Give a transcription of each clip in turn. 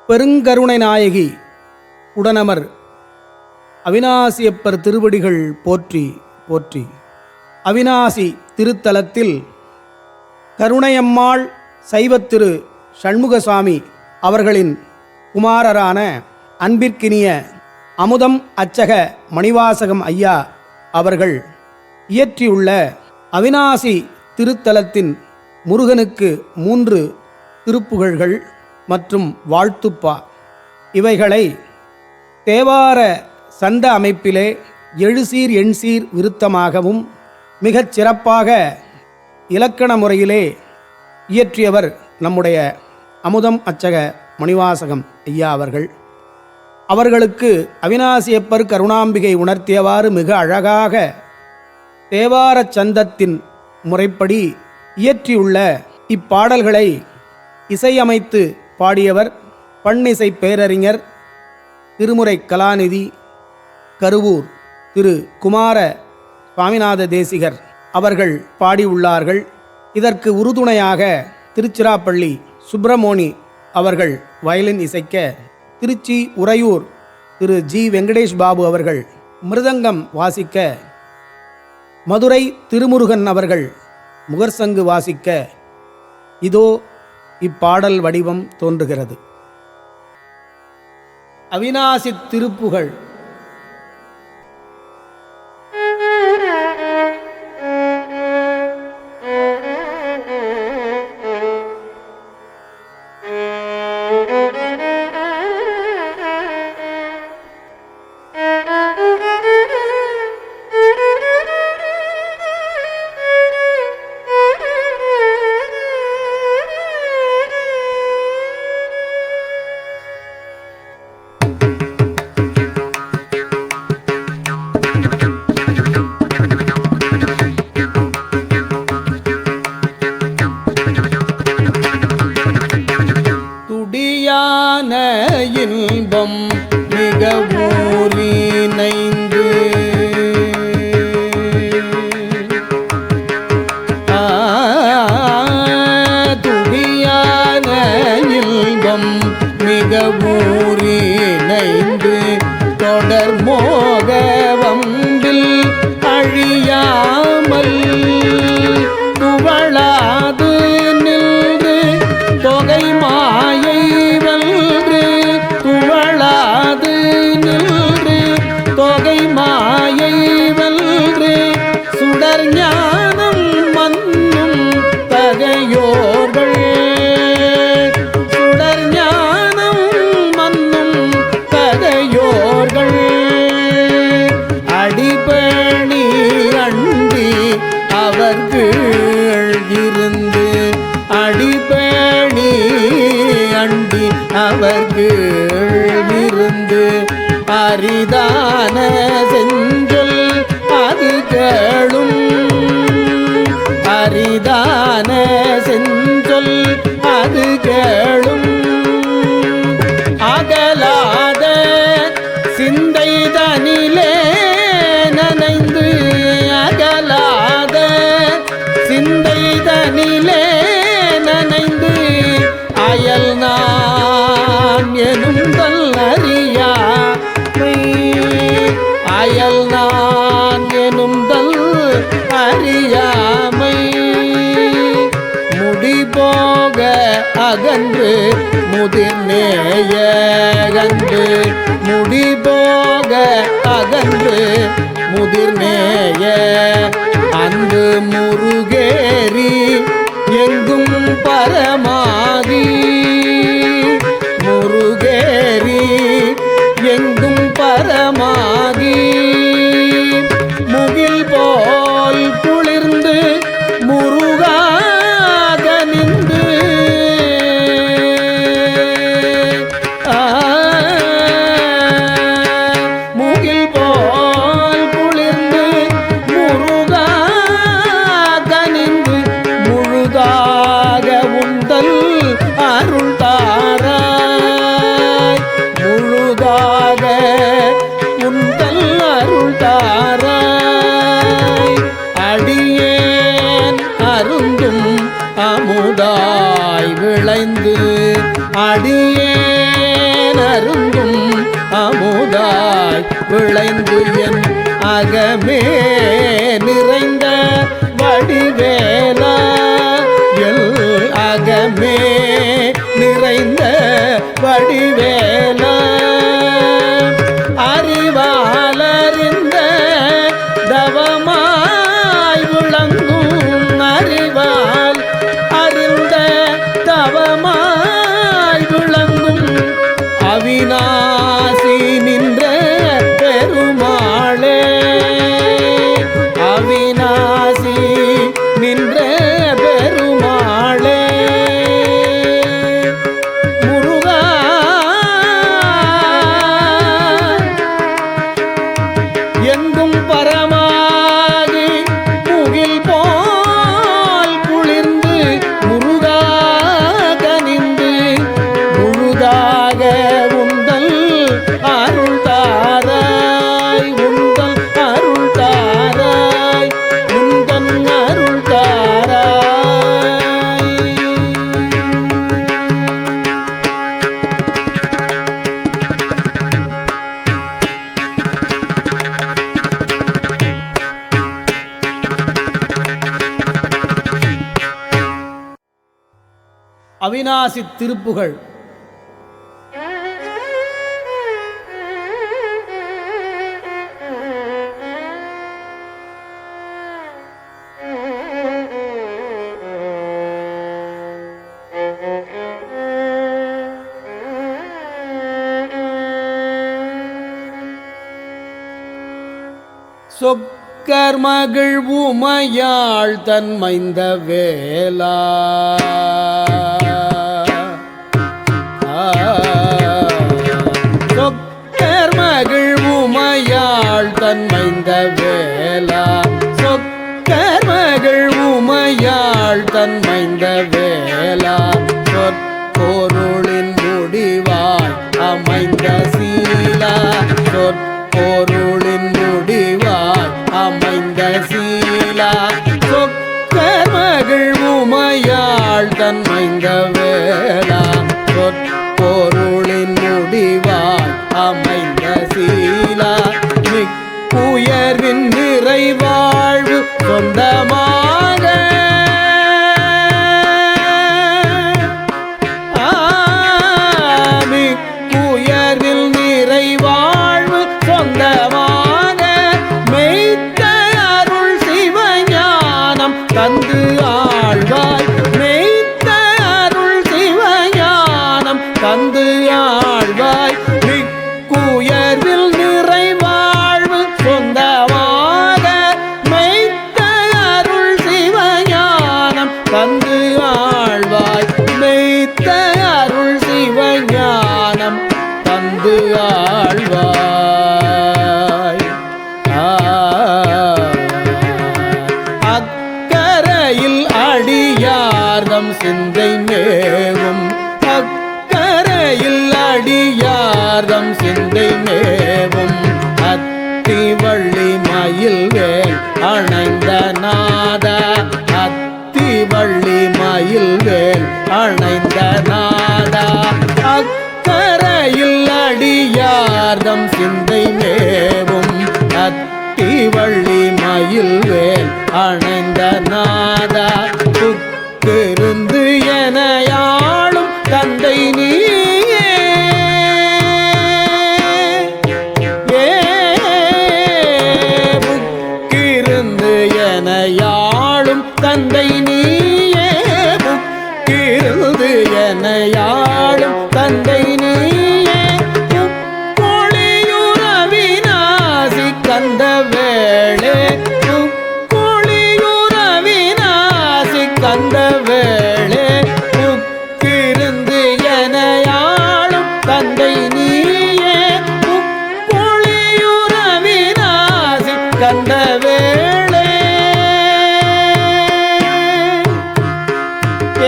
பெருங்கருணை நாயகி உடனமர் அவிநாசியப்பர் திருவடிகள் போற்றி போற்றி. அவிநாசி திருத்தலத்தில் கருணையம்மாள் சைவத்திரு சண்முகசாமி அவர்களின் குமாரரான அன்பிற்கினிய அமுதம் அச்சக மணிவாசகம் ஐயா அவர்கள் இயற்றியுள்ள அவிநாசி திருத்தலத்தின் முருகனுக்கு 3 திருப்புகழ்கள் மற்றும் வாழ்த்துப்பா, இவைகளை தேவார சந்த அமைப்பிலே எழுசீர் எண்சீர் விருத்தமாகவும் மிகச் சிறப்பாக இலக்கண முறையிலே இயற்றியவர் நம்முடைய அமுதம் அச்சக மணிவாசகம் ஐயா அவர்கள். அவர்களுக்கு அவிநாசியப்பர் கருணாம்பிகை உணர்த்தியவாறு மிக அழகாக தேவாரச் சந்தத்தின் முறைப்படி இயற்றியுள்ள இப்பாடல்களை இசையமைத்து பாடியவர் பண்ணிசை பேரறிஞர் திருமுறை கலாநிதி கருவூர் திரு குமார சுவாமிநாத தேசிகர் அவர்கள் பாடியுள்ளார்கள். இதற்கு உறுதுணையாக திருச்சிராப்பள்ளி சுப்பிரமோனி அவர்கள் வயலின் இசைக்க, திருச்சி உறையூர் திரு ஜி வெங்கடேஷ் பாபு அவர்கள் மிருதங்கம் வாசிக்க, மதுரை திருமுருகன் அவர்கள் முகர்சங்கு வாசிக்க, இதோ இப்பாடல் வடிவம் தோன்றுகிறது. அவிநாசி திருப்புகழ். இன்பம் மிக ஊறினைந்து துடியான இன்பம் மிக ஊறினைந்து தொடர் மோக வம்பில் அழியாமல் துவளாது நின்று தொகை மாயை தொகை மாயை வென்று சுடர் ஞானம் மன்னும் தகையோர்கள், சுடர் ஞானம் மன்னும் தகையோர்கள் அடிபணி அண்டி அவர்கள் இருந்து, அடிபணி அண்டி அவர்கள் இருந்து அரிதான செஞ்சொல் அது கேளும், அரிதான செஞ்சொல் அது கேளும் அகலாத சிந்தை தனிலே நனைந்து, அகலாத சிந்தை தனிலே நனைந்து அயல் நான் எனும் அறியா, அயல் நான் எனும் அறியாமை முடிபோக அகன்று முதிர்நேயகன்று, முடிபோக அகன்று முதிர்நேய அன்று முருகேரி எங்கும் பரமாதி, முருகேரி எங்கும் பரமாதி முகில் போல் குளிர்ந்து முருகாக நின்று, முகில் போல் குளிர்ந்து முருகாக நின்று முழுதாக உண்டல் அருள் தாராய், முழுதாக உண்டல் அருள் தாராய் அடியேன் அருந்தும் அமுதாய் விளைந்து, அடியேன் அருந்தும் அமுதாய் விளைந்து என் அகமே நிறைந்த வடிவேலா எல் அகமே நிறைந்த வடிவேலா அறிவாலறிந்த தவமாய் விளங்கும் அறிவால் அறிந்த தவமாய் விளங்கும் அவிநாசி நின்ற பெருமாளே அவிநாசி நின்ற பெருமாளே முருகா எங்கும் பரமாகி முகில் போல் குளிர்ந்து முருகா கனிந்து முழுதாக உந்தல் அருள் தாராய் உந்தல் அருள் தாராய் உந்தன் அருள் தாராய். அவிநாசி திருப்புகழ். சொக்கர் மகிழ் உமையாள் தன்மைந்த வேலா சொக்கர் மகிழ் உமையாள் தன்மைந்த வேலா சொக்கர் மகிழ் உமையாள் தன்மைந்த வேலா சொற்பொருளின் முடிவாய் அமைந்த சீலா சொற்பொருளின் முடிவாய் அமைந்த சீலா சொக்கர் மகிழ் உமையாள் தன்மைந்த வேலா சொற்பொருளின் முடிவாய் அமைந்த சீலா மிக்குயர்வின் நிறைவாழ்வு சொந்தமாக மிக்குயர்வில் நிறைவாழ்வு சொந்தமாக மெய்த்த அருள் சிவஞானம் தந்து ஆழ்வாய் மெய்த்த அருள் சிவஞானம் தந்து ஆழ்வாய் மிக்குயர்வில் நிறைவாழ்வு சொந்தமாக மெய்த்த அருள் சிவஞானம் தந்து ஆழ்வாய் மெய்த்த அருள் சிவஞானம் தந்து ஆழ்வாய். அக்கரையில் அடியார்தம் சிந்தை மேவும் அக்கரையில் அடியார்தம் சிந்தை மேவும் அத்திவள்ளி மயில் வேல் அணைந்த நாதா அத்திவள்ளி மயில் வேல் அணைந்த நாதா அக்கரையில் அடியார்தம் சிந்தை மேவும் அத்திவள்ளி மயில் வேல் அணைந்த நாதா புக்கிருந்து எனையாளும் தந்தை நீயே புக்கிருந்து எனையாளும் தந்தை நீயே புக்கிருந்து எனையாளும் தந்தை நீயே பொழியுறவினாசி கந்த வேளே பொழியுறவினாசி கந்த வேளே புக்கிருந்து எனையாளும் தந்தை நீயே பொழியுறவினாசி கந்த வேளே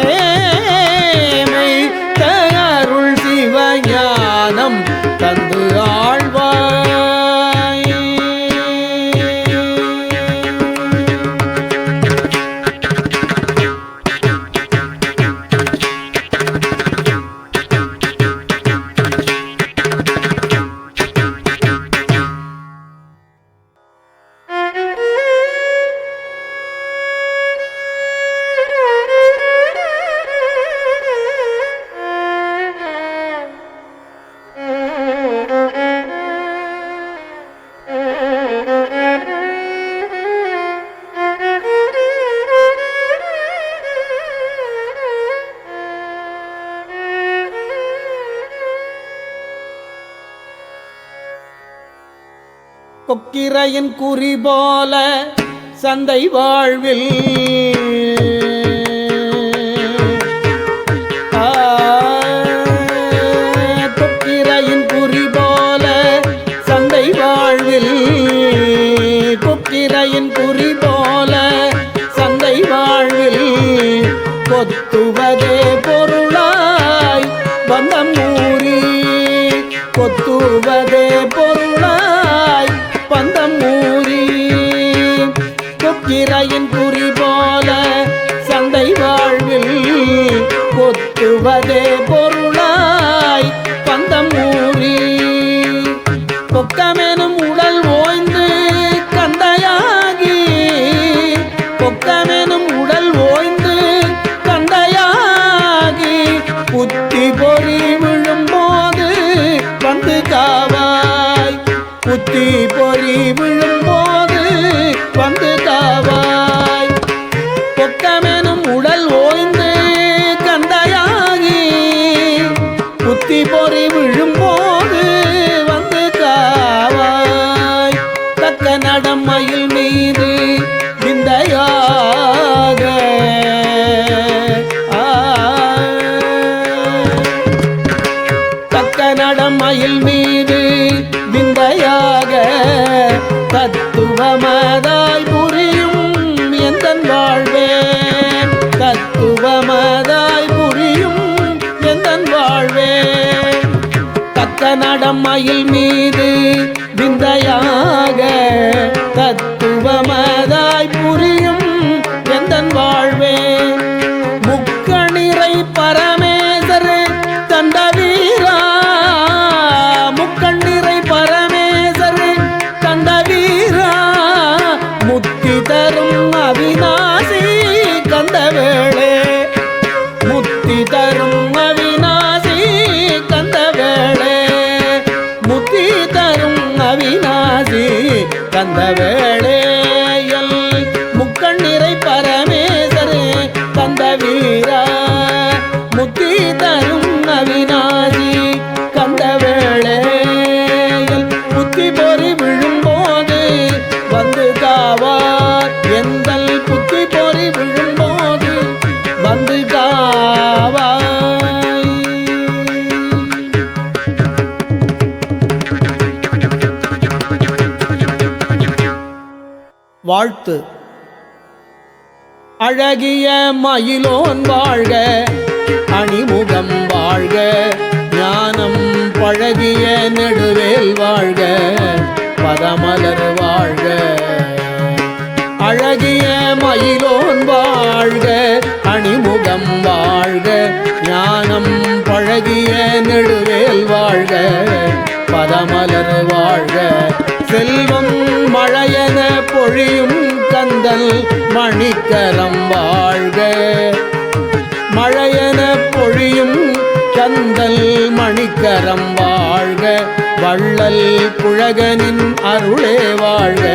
ஏமை தருள் சிவ கொக்கிரையின் குறி போல சந்தை வாழ்வில் கொக்கிரையின் குறி போல சந்தை வாழ்வில் கொக்கிரையின் குறி போல சந்தை வாழ்வில் கொத்துவதே பொருளாய் பந்தம் ஊறி கொத்துவதே பொருளாய் பந்தம் ஊறி கொக்கிரையின் குறி போல சந்தை வாழ்வில் கொத்துவதே பொருளாய் பந்தம் ஊறி கொக்கமெனும் உடல் ஓய்ந்து கந்தையாகி கொக்கமெனும் உடல் ஓய்ந்து கந்தையாகி புத்தி பொறி விழும்போது வந்து காவாய் புத்தி பொறி விழும்போது வந்து காவாய் கொக்கமெனும் உடல் ஓய்ந்து கந்தையாகி புத்தி பொறி விழும்போது வந்து காவாய் தக்க நடம் மயில் மீது விந்தையாக தக்க நடம் மயில் மீது விந்தையாக தத்துவமதாய் புரியும் எந்தன் வாழ்வே தத்துவமதாய் புரியும் எந்தன் வாழ்வே தக்க நடம் மயில் மீது விந்தையாக தத்துவமதாய் புரியும் எந்தன் வாழ்வே முக்கணிறை பரமேசர் தண்டவீரா முக்கண்ணிறை பரமேசர் தண்டவீரா முத்தி தரும் அவிநாசி கந்தவேளே முத்தி தரும் அவிநாசி கந்தவேளே முத்தி தரும் அவிநாசி கந்தவேளேயல் முக்கண்ணிறை பரமேசரே கந்தவீரா முத்தி தரும் அவிநாசி கந்தவேளேயல் புத்தி பொறி விழும்போது வந்து காவார் எந்தல் புத்தி பொறி விழும்போது வந்து காவாய். வாழ்த்து. அழகிய மயிலோன் வாழ்க அணிமுகம் வாழ்க ஞானம் பழகிய நெடுவேல் வாழ்க பதமலர் வாழ்க அழகிய மயிலோன் வாழ்க அணிமுகம் வாழ்க ஞானம் பழகிய நெடுவேல் வாழ்க பதமலர் வாழ்க செல்வம் மழையென பொழியும் கந்தல் மணிக்கரம் வாழ்க மழையென பொழியும் கந்தல் மணிக்கரம் வாழ்க வள்ளல் குழகனின் அருளே வாழ்க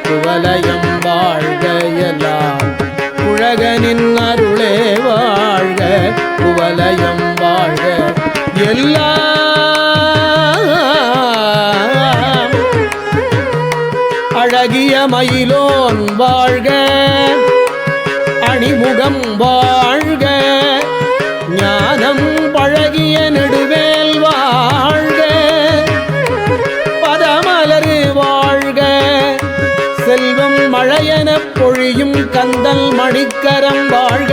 குவலயம் வாழ்க எல்லாம் குழகனின் அருளே வாழ்க குவலயம் வாழ்க எல்லாம் அழகிய மயிலோன் வாழ்க அணிமுகம் வாழ்க ஞானம் பழகிய நெடுவேல் வாழ்க பதமலர் வாழ்க செல்வம் மழையென பொழியும் கந்தல் மணிக்கரம் வாழ்க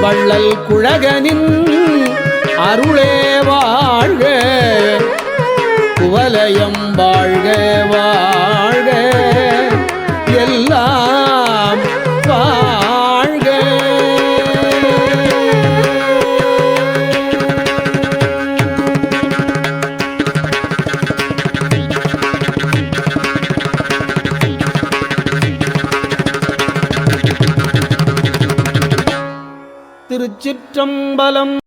வள்ளல் குழகனின் அருளே வாழ்க குவலயம் வாழ்க வாழ்க எல்லாம் வாழ்க. திருச்சிற்றம்பலம்.